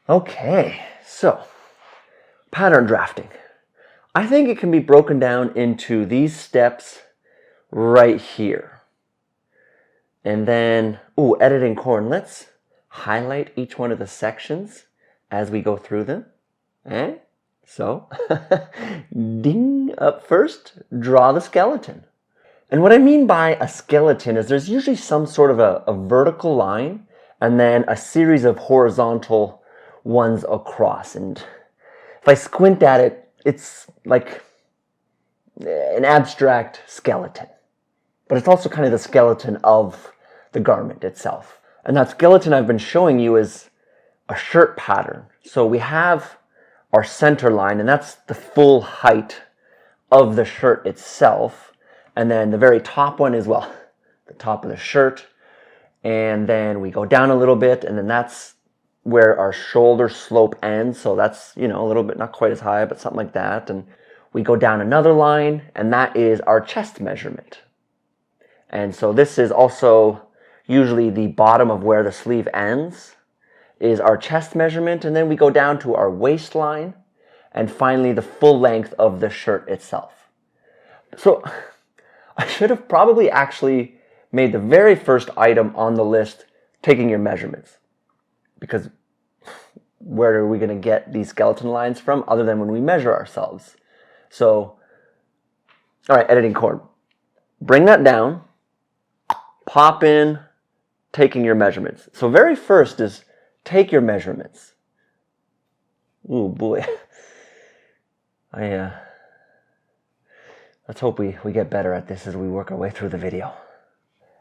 Okay, so pattern drafting. I think it can be broken down into these steps right here. And then, editing corn. Let's highlight each one of the sections as we go through them. So, ding, up first, draw the skeleton. And what I mean by a skeleton is there's usually some sort of a vertical line and then a series of horizontal ones across. And if I squint at it, it's like an abstract skeleton. But it's also kind of the skeleton of the garment itself. And that skeleton I've been showing you is a shirt pattern. So we have our center line, and that's the full height of the shirt itself. And then the very top one is, well, the top of the shirt. And then we go down a little bit, and then that's where our shoulder slope ends. So that's, a little bit, not quite as high, but something like that. And we go down another line, and that is our chest measurement. And so this is also usually the bottom of where the sleeve ends is our chest measurement. And then we go down to our waistline, and finally the full length of the shirt itself. So I should have probably actually made the very first item on the list taking your measurements. Because where are we going to get these skeleton lines from other than when we measure ourselves? So, all right, editing corn. Bring that down, pop in, taking your measurements. So very first is take your measurements. Ooh, boy. Let's hope we get better at this as we work our way through the video.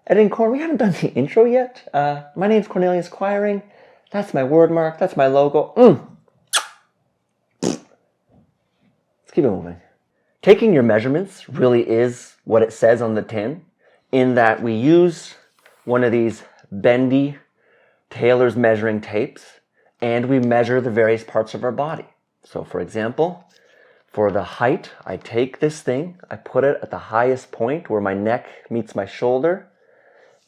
Editing corn, we haven't done the intro yet. My name's Cornelius Quiring. That's my word mark. That's my logo. Let's keep it moving. Taking your measurements really is what it says on the tin, in that we use one of these bendy tailor's measuring tapes, and we measure the various parts of our body. So for example, for the height, I take this thing, I put it at the highest point where my neck meets my shoulder,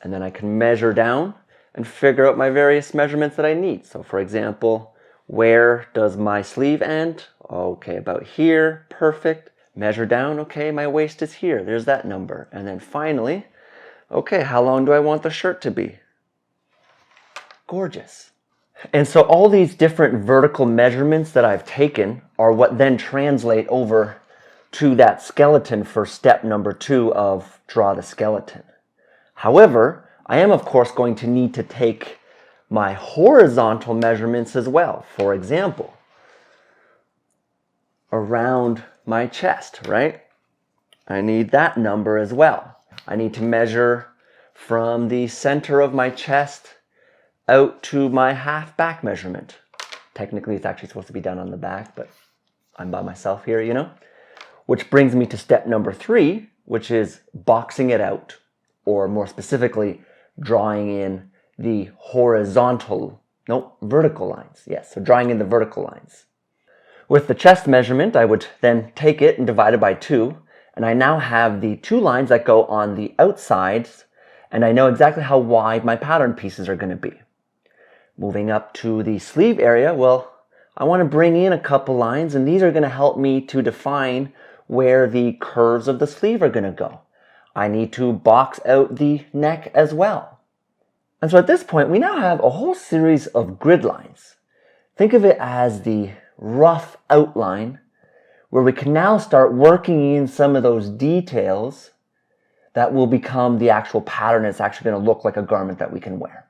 and then I can measure down and figure out my various measurements that I need. So for example, where does my sleeve end? Okay, about here, perfect. Measure down, okay, my waist is here, there's that number. And then finally, okay, how long do I want the shirt to be? Gorgeous. And so all these different vertical measurements that I've taken are what then translate over to that skeleton for step number 2 of draw the skeleton. However, I am of course going to need to take my horizontal measurements as well. For example, around my chest, right? I need that number as well. I need to measure from the center of my chest out to my half back measurement. Technically, it's actually supposed to be done on the back, but I'm by myself here, Which brings me to step number 3, which is boxing it out, or more specifically, drawing in the vertical lines. Yes, so drawing in the vertical lines. With the chest measurement, I would then take it and divide it by 2, and I now have the 2 lines that go on the outsides, and I know exactly how wide my pattern pieces are going to be. Moving up to the sleeve area, well, I want to bring in a couple lines, and these are going to help me to define where the curves of the sleeve are going to go. I need to box out the neck as well. And so at this point, we now have a whole series of grid lines. Think of it as the rough outline where we can now start working in some of those details that will become the actual pattern that's actually going to look like a garment that we can wear.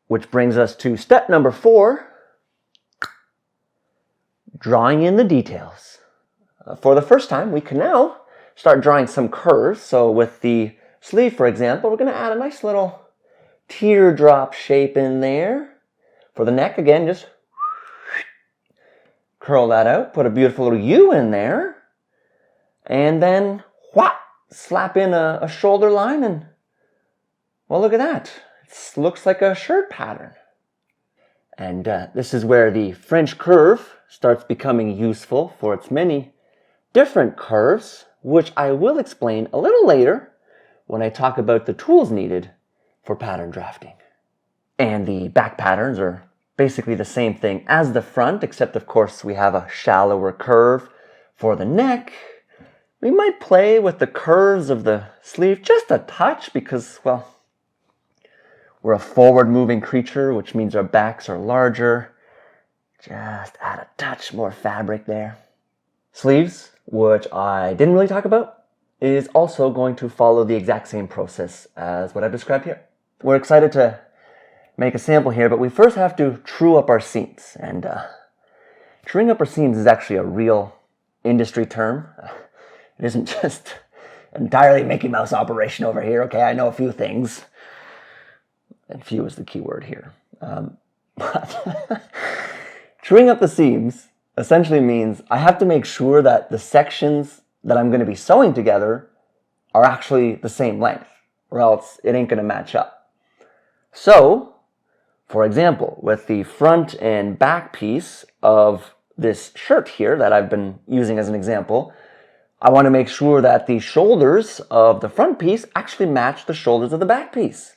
Which brings us to step number 4, drawing in the details. For the first time, we can now start drawing some curves. So with the sleeve, for example, we're going to add a nice little teardrop shape in there. For the neck, again, just curl that out, put a beautiful little U in there, and then slap in a shoulder line, and well, look at that. It looks like a shirt pattern. And this is where the French curve starts becoming useful for its many different curves, which I will explain a little later when I talk about the tools needed for pattern drafting. And the back patterns are basically the same thing as the front, except of course we have a shallower curve for the neck. We might play with the curves of the sleeve just a touch because, well, we're a forward-moving creature, which means our backs are larger. Just add a touch more fabric there. Sleeves, which I didn't really talk about, is also going to follow the exact same process as what I've described here. We're excited to make a sample here, but we first have to true up our seams. And truing up our seams is actually a real industry term. It isn't just entirely Mickey Mouse operation over here. Okay, I know a few things. And few is the key word here. But truing up the seams essentially means I have to make sure that the sections that I'm going to be sewing together are actually the same length, or else it ain't going to match up. So, for example, with the front and back piece of this shirt here that I've been using as an example, I want to make sure that the shoulders of the front piece actually match the shoulders of the back piece.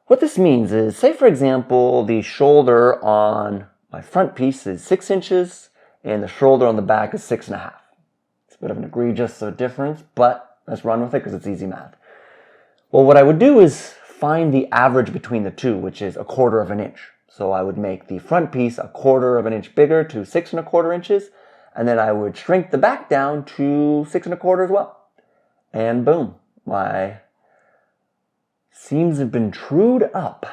What this means is, say for example, the shoulder on my front piece is 6 inches and the shoulder on the back is 6.5. It's a bit of an egregious difference, but let's run with it because it's easy math. Well, what I would do is find the average between the two, which is 1/4 inch. So I would make the front piece 1/4 inch bigger to 6.25 inches, and then I would shrink the back down to 6.25 as well. And boom, my seams have been trued up.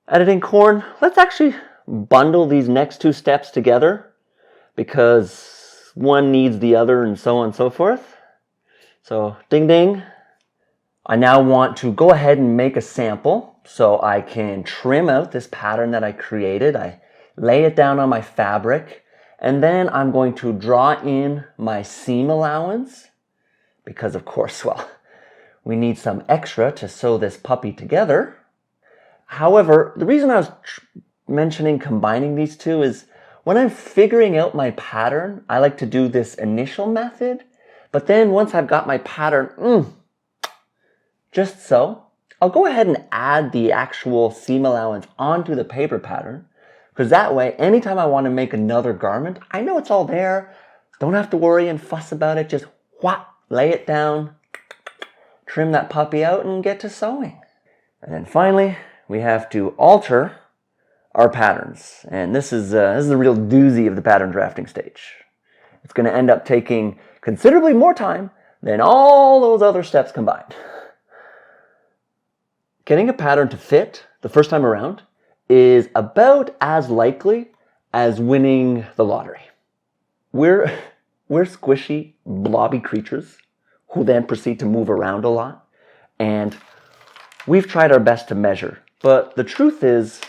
Editing corn, let's actually bundle these next two steps together because one needs the other and so on and so forth. So ding ding. I now want to go ahead and make a sample so I can trim out this pattern that I created. I lay it down on my fabric, and then I'm going to draw in my seam allowance because, of course, well, we need some extra to sew this puppy together. However, the reason I was mentioning combining these two is when I'm figuring out my pattern, I like to do this initial method, but then once I've got my pattern, just so, I'll go ahead and add the actual seam allowance onto the paper pattern, because that way, anytime I want to make another garment, I know it's all there. Don't have to worry and fuss about it. Just whop, lay it down, trim that puppy out, and get to sewing. And then finally, we have to alter our patterns. And this is the real doozy of the pattern drafting stage. It's going to end up taking considerably more time than all those other steps combined. Getting a pattern to fit the first time around is about as likely as winning the lottery. We're squishy, blobby creatures who then proceed to move around a lot, and we've tried our best to measure, but the truth is,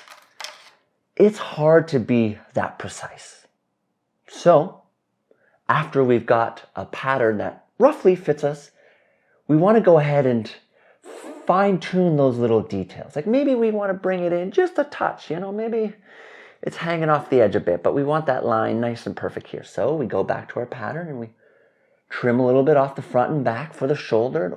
it's hard to be that precise. So, after we've got a pattern that roughly fits us, we want to go ahead and fine-tune those little details. Like maybe we want to bring it in just a touch, maybe it's hanging off the edge a bit, but we want that line nice and perfect here. So we go back to our pattern and we trim a little bit off the front and back for the shoulder. And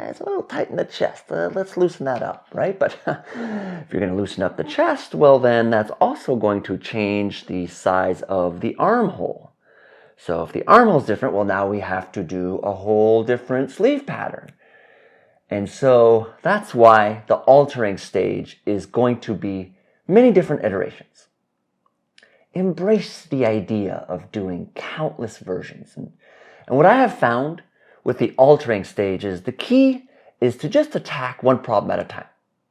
it's a little tight in the chest. Let's loosen that up, right? But if you're going to loosen up the chest, well then that's also going to change the size of the armhole. So if the armhole's different, well now we have to do a whole different sleeve pattern. And so that's why the altering stage is going to be many different iterations. Embrace the idea of doing countless versions. And what I have found with the altering stage is the key is to just attack one problem at a time.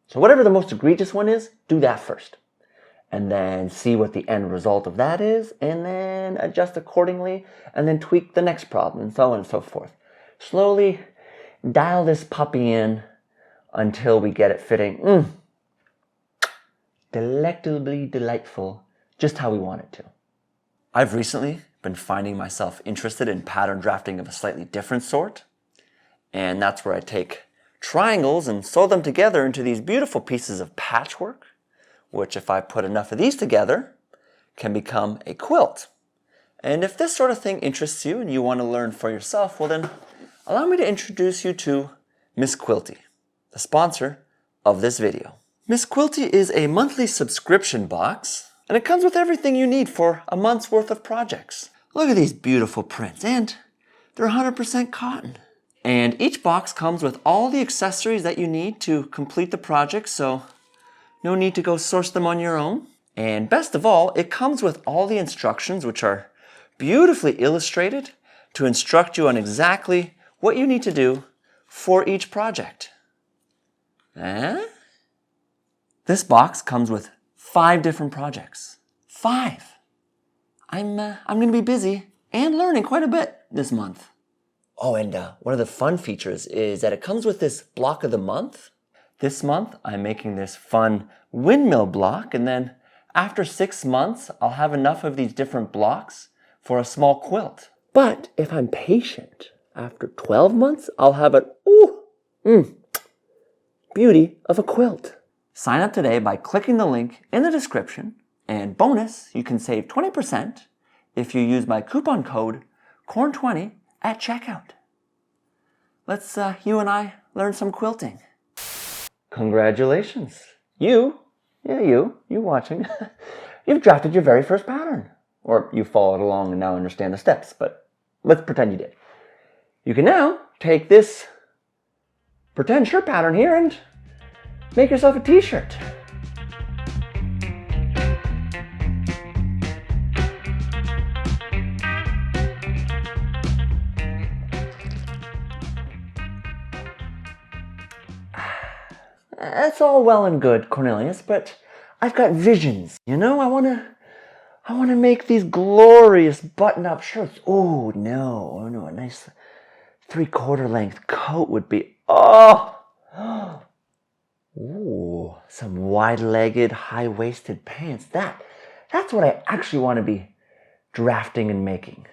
So whatever the most egregious one is, do that first. And then see what the end result of that is, and then adjust accordingly, and then tweak the next problem, and so on and so forth. Slowly dial this puppy in until we get it fitting delectably delightful, just how we want it to. I've recently been finding myself interested in pattern drafting of a slightly different sort, and that's where I take triangles and sew them together into these beautiful pieces of patchwork, which if I put enough of these together can become a quilt. And if this sort of thing interests you and you want to learn for yourself, well then allow me to introduce you to Miss Quilty, the sponsor of this video. Miss Quilty is a monthly subscription box And it comes with everything you need for a month's worth of projects. Look at these beautiful prints, and they're 100% cotton. And each box comes with all the accessories that you need to complete the project, so no need to go source them on your own. And best of all, it comes with all the instructions, which are beautifully illustrated to instruct you on exactly what you need to do for each project. This box comes with 5 different projects. 5. I'm going to be busy and learning quite a bit this month. Oh, and one of the fun features is that it comes with this block of the month. This month, I'm making this fun windmill block, and then after 6 months, I'll have enough of these different blocks for a small quilt. But if I'm patient, after 12 months, I'll have an beauty of a quilt. Sign up today by clicking the link in the description, and bonus, you can save 20% if you use my coupon code CORN20 at checkout. Let's you and I learn some quilting. Congratulations. You watching, you've drafted your very first pattern. Or you followed along and now understand the steps, but let's pretend you did. You can now take this pretend shirt pattern here and make yourself a t-shirt. That's all well and good, Cornelius, but I've got visions. I want to make these glorious button-up shirts. Oh no, a nice 3/4 length coat would be, some wide-legged, high-waisted pants. That's what I actually want to be drafting and making.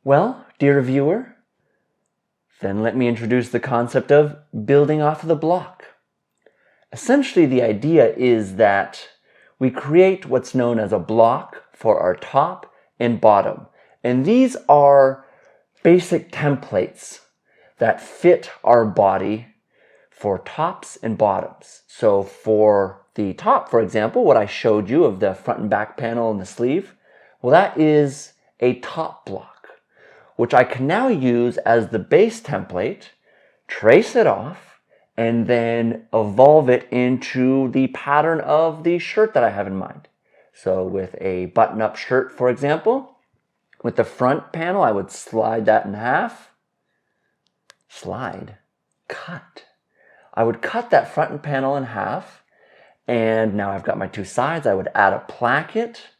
Well, dear viewer, then let me introduce the concept of building off of the block. Essentially, the idea is that we create what's known as a block for our top and bottom. And these are basic templates that fit our body for tops and bottoms. So for the top, for example, what I showed you of the front and back panel and the sleeve, well, that is a top block, which I can now use as the base template, trace it off, and then evolve it into the pattern of the shirt that I have in mind. So with a button-up shirt, for example, with the front panel, I would slide that in half. Cut. I would cut that front panel in half, and now I've got my 2 sides. I would add a placket.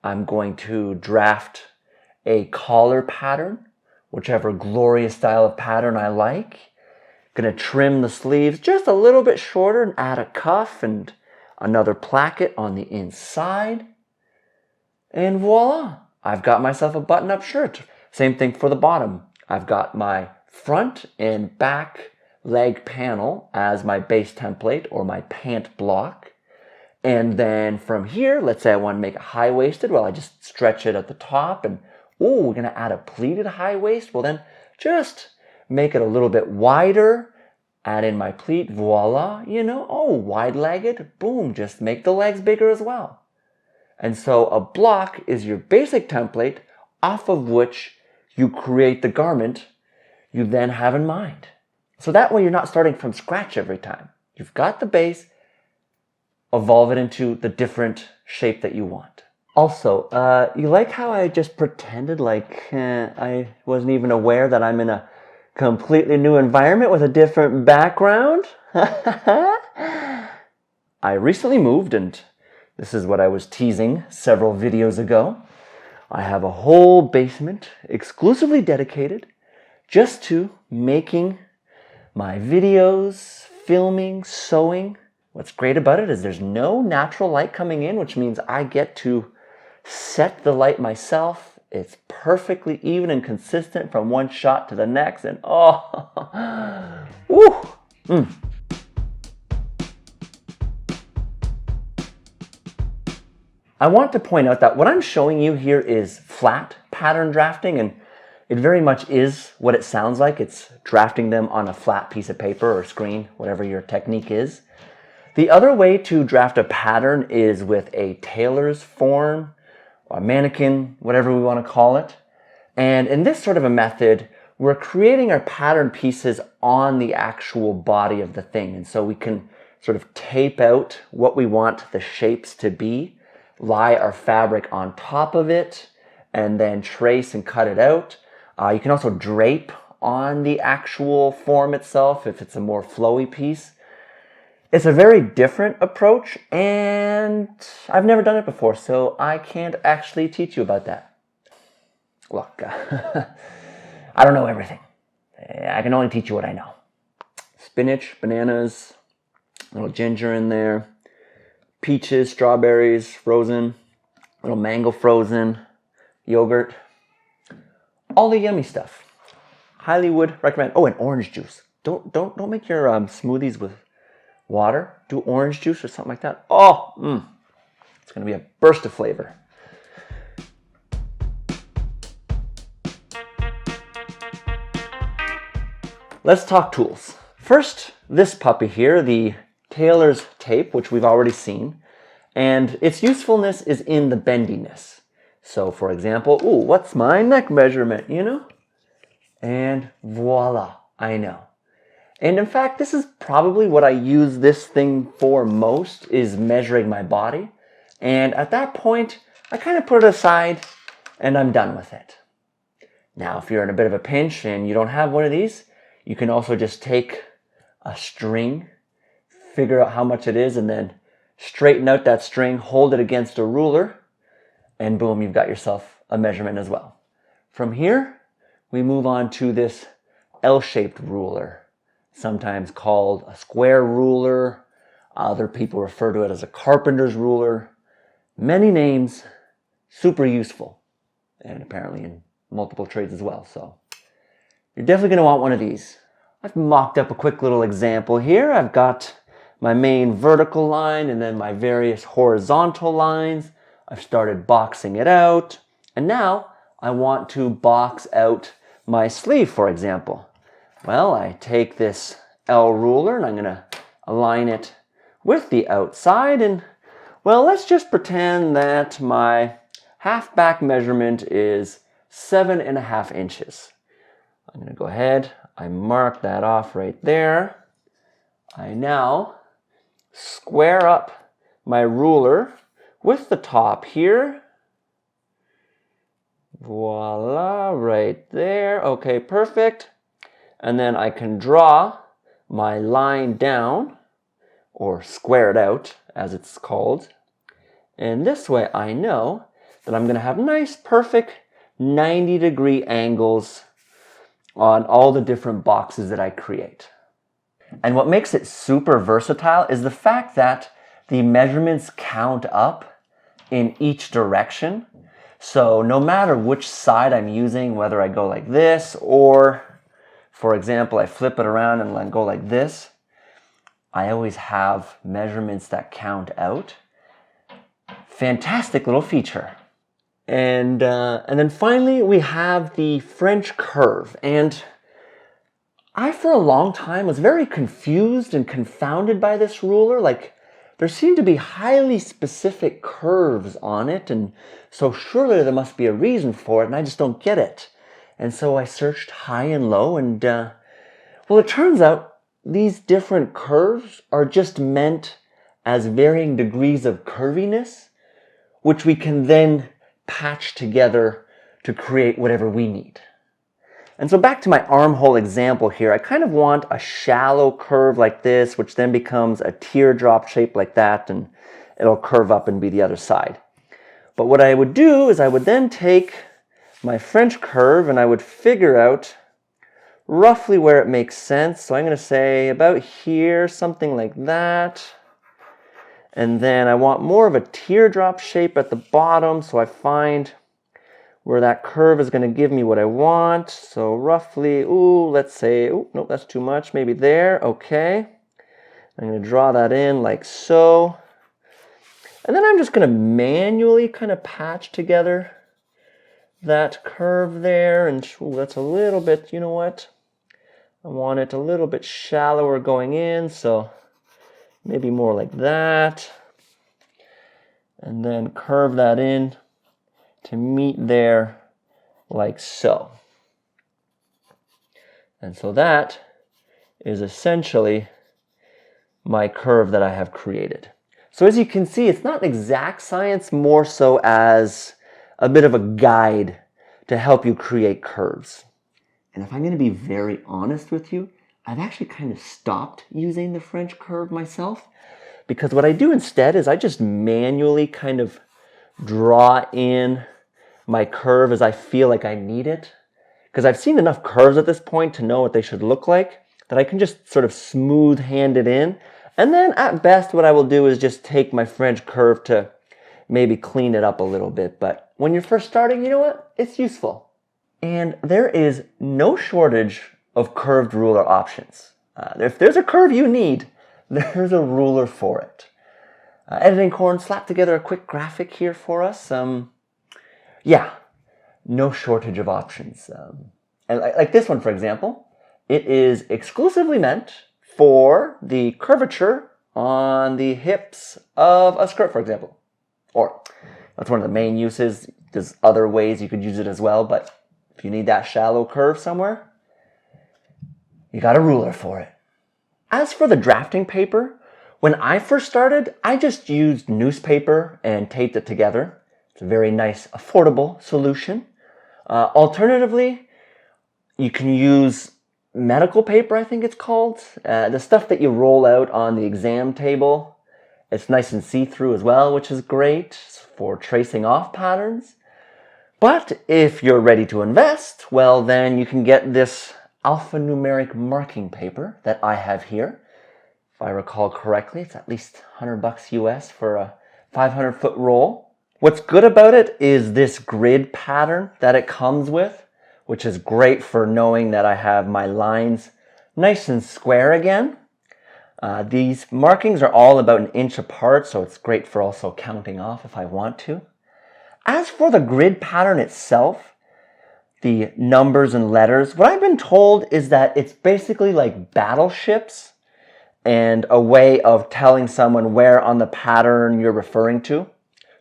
I'm going to draft a collar pattern, whichever glorious style of pattern I like. Going to trim the sleeves just a little bit shorter and add a cuff and another placket on the inside. And voila, I've got myself a button-up shirt. Same thing for the bottom. I've got my front and back leg panel as my base template or my pant block. And then from here, let's say I want to make it high-waisted. Well, I just stretch it at the top and, we're going to add a pleated high waist. Well, then just make it a little bit wider, add in my pleat, voila, wide-legged, boom, just make the legs bigger as well. And so a block is your basic template off of which you create the garment you then have in mind. So that way you're not starting from scratch every time. You've got the base, evolve it into the different shape that you want. Also, you like how I just pretended like I wasn't even aware that I'm in a completely new environment with a different background? I recently moved, and this is what I was teasing several videos ago. I have a whole basement exclusively dedicated just to making my videos, filming, sewing. What's great about it is there's no natural light coming in, which means I get to set the light myself. It's perfectly even and consistent from one shot to the next, and I want to point out that what I'm showing you here is flat pattern drafting, and it very much is what it sounds like. It's drafting them on a flat piece of paper or screen, whatever your technique is. The other way to draft a pattern is with a tailor's form, or a mannequin, whatever we want to call it. And in this sort of a method, we're creating our pattern pieces on the actual body of the thing. And so we can sort of tape out what we want the shapes to be, lie our fabric on top of it, and then trace and cut it out. You can also drape on the actual form itself if it's a more flowy piece. It's a very different approach, and I've never done it before, so I can't actually teach you about that. Look, I don't know everything. I can only teach you what I know. Spinach, bananas, a little ginger in there, peaches, strawberries, frozen, a little mango frozen, yogurt, all the yummy stuff. Highly would recommend. Oh, and orange juice. Don't make your smoothies with water. Do orange juice or something like that. Oh, it's going to be a burst of flavor. Let's talk tools. First, this puppy here, the tailor's tape, which we've already seen, and its usefulness is in the bendiness. So, for example, what's my neck measurement, you know? And voila, I know. And in fact, this is probably what I use this thing for most, is measuring my body. And at that point, I kind of put it aside and I'm done with it. Now, if you're in a bit of a pinch and you don't have one of these, you can also just take a string, figure out how much it is, and then straighten out that string, hold it against a ruler, and boom, you've got yourself a measurement as well. From here, we move on to this L-shaped ruler, sometimes called a square ruler. Other people refer to it as a carpenter's ruler. Many names, super useful, and apparently in multiple trades as well. So you're definitely going to want one of these. I've mocked up a quick little example here. I've got my main vertical line and then my various horizontal lines. I've started boxing it out. And now I want to box out my sleeve, for example. Well, I take this L ruler and I'm going to align it with the outside. And well, let's just pretend that my half back measurement is 7.5 inches. I'm going to go ahead, I mark that off right there. I now square up my ruler with the top here. Voila, right there. Okay, perfect. And then I can draw my line down, or square it out, as it's called. And this way I know that I'm going to have nice, perfect 90-degree angles on all the different boxes that I create. And what makes it super versatile is the fact that the measurements count up in each direction. So no matter which side I'm using, whether I go like this or, for example, I flip it around and let go like this, I always have measurements that count out. Fantastic little feature. And then finally, we have the French curve. And I, for a long time, was very confused and confounded by this ruler. Like, there seemed to be highly specific curves on it, and so surely there must be a reason for it, and I just don't get it. And so I searched high and low, and well, it turns out these different curves are just meant as varying degrees of curviness, which we can then patch together to create whatever we need. And so back to my armhole example here, I kind of want a shallow curve like this, which then becomes a teardrop shape like that, and it'll curve up and be the other side. But what I would do is I would then take my French curve and I would figure out roughly where it makes sense. So I'm going to say about here, something like that. And then I want more of a teardrop shape at the bottom, so I find where that curve is going to give me what I want. So roughly, let's say, no, that's too much, maybe there, okay. I'm going to draw that in like so. And then I'm just going to manually kind of patch together that curve there. And that's a little bit, you know what? I want it a little bit shallower going in, so maybe more like that, and then curve that in to meet there like so. And so that is essentially my curve that I have created. So as you can see, it's not exact science, more so as a bit of a guide to help you create curves. And if I'm going to be very honest with you, I've actually kind of stopped using the French curve myself, because what I do instead is I just manually kind of draw in my curve as I feel like I need it. Because I've seen enough curves at this point to know what they should look like, that I can just sort of smooth hand it in. And then at best what I will do is just take my French curve to maybe clean it up a little bit. But when you're first starting, you know what? It's useful. And there is no shortage of curved ruler options. If there's a curve you need, there's a ruler for it. Editing Corn slapped together a quick graphic here for us. Yeah, no shortage of options. And like this one, for example, it is exclusively meant for the curvature on the hips of a skirt, for example. Or that's one of the main uses. There's other ways you could use it as well, but if you need that shallow curve somewhere, you got a ruler for it. As for the drafting paper, when I first started, I just used newspaper and taped it together. It's a very nice, affordable solution. Alternatively, you can use medical paper, I think it's called. The stuff that you roll out on the exam table. It's nice and see-through as well, which is great for tracing off patterns. But if you're ready to invest, well, then you can get this alphanumeric marking paper that I have here. If I recall correctly, it's at least $100 US for a 500-foot roll. What's good about it is this grid pattern that it comes with, which is great for knowing that I have my lines nice and square again. These markings are all about an inch apart, so it's great for also counting off if I want to. As for the grid pattern itself, the numbers and letters, what I've been told is that it's basically like battleships and a way of telling someone where on the pattern you're referring to.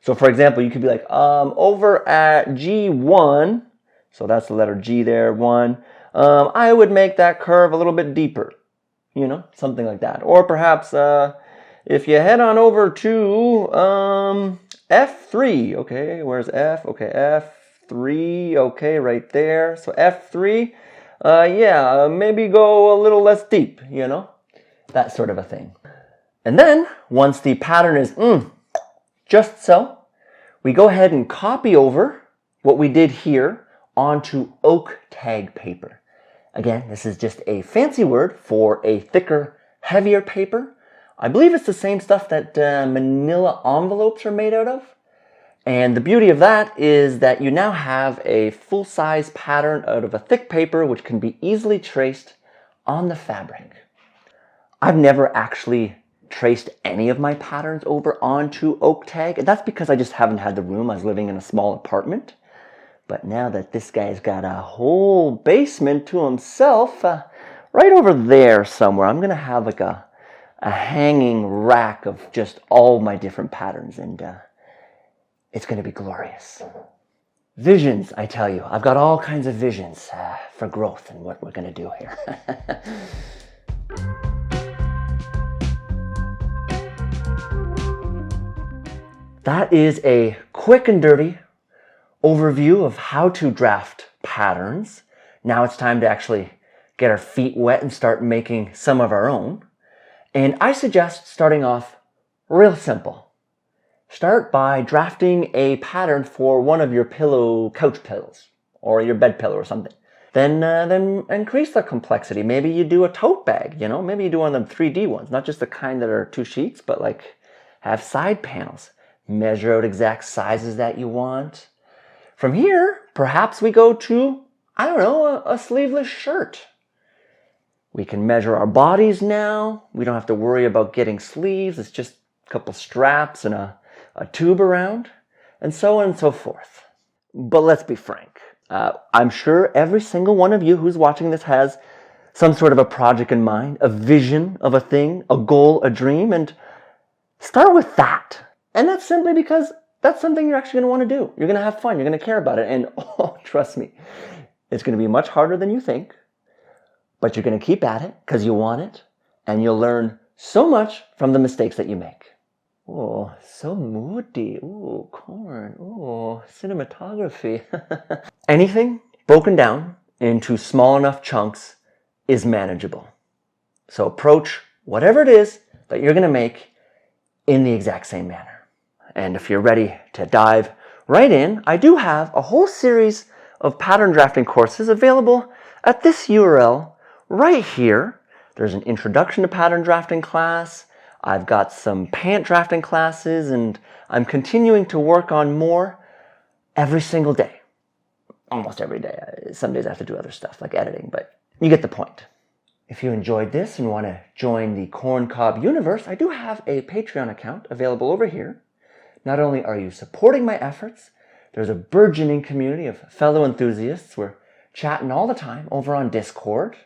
So for example, you could be like, over at G1, so that's the letter G there, 1, I would make that curve a little bit deeper, you know, something like that. Or perhaps if you head on over to F3, okay, where's F? Okay, F3, okay, right there. So F3, yeah, maybe go a little less deep, you know, that sort of a thing. And then, once the pattern is just so, we go ahead and copy over what we did here onto oak tag paper. Again, this is just a fancy word for a thicker, heavier paper. I believe it's the same stuff that manila envelopes are made out of. And the beauty of that is that you now have a full-size pattern out of a thick paper which can be easily traced on the fabric. I've never actually traced any of my patterns over onto oak tag, and that's because I just haven't had the room. I was living in a small apartment. But now that this guy's got a whole basement to himself, right over there somewhere, I'm going to have like a hanging rack of just all my different patterns, and it's going to be glorious. Visions, I tell you. I've got all kinds of visions for growth and what we're going to do here. That is a quick and dirty overview of how to draft patterns. Now it's time to actually get our feet wet and start making some of our own. And I suggest starting off real simple. Start by drafting a pattern for one of your couch pillows, or your bed pillow or something. Then increase the complexity. Maybe you do a tote bag, you know? Maybe you do one of them 3D ones, not just the kind that are 2 sheets, but like have side panels. Measure out exact sizes that you want. From here, perhaps we go to, I don't know, a sleeveless shirt. We can measure our bodies now. We don't have to worry about getting sleeves. It's just a couple straps and a tube around, and so on and so forth. But let's be frank. I'm sure every single one of you who's watching this has some sort of a project in mind, a vision of a thing, a goal, a dream, and start with that. And that's simply because that's something you're actually going to want to do. You're going to have fun. You're going to care about it. And oh, trust me, it's going to be much harder than you think, but you're going to keep at it because you want it, and you'll learn so much from the mistakes that you make. Oh, so moody. Oh, corn. Oh, cinematography. Anything broken down into small enough chunks is manageable. So approach whatever it is that you're going to make in the exact same manner. And if you're ready to dive right in, I do have a whole series of pattern drafting courses available at this URL right here. There's an introduction to pattern drafting class. I've got some pant drafting classes, and I'm continuing to work on more every single day. Almost every day. Some days I have to do other stuff like editing, but you get the point. If you enjoyed this and want to join the Corn Cob universe, I do have a Patreon account available over here. Not only are you supporting my efforts, there's a burgeoning community of fellow enthusiasts. We're chatting all the time over on Discord.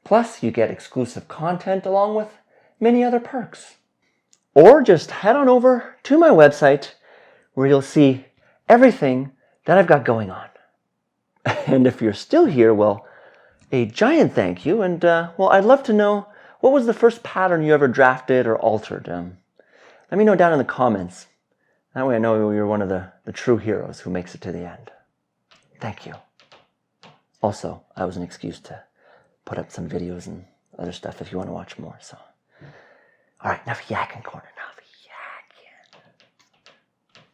Plus, you get exclusive content along with many other perks. Or just head on over to my website where you'll see everything that I've got going on. And if you're still here, well, a giant thank you. And, well, I'd love to know, what was the first pattern you ever drafted or altered? Let me know down in the comments. That way I know you're one of the true heroes who makes it to the end. Thank you. Also, I was an excuse to put up some videos and other stuff if you want to watch more. So, all right, enough yakking, Corn.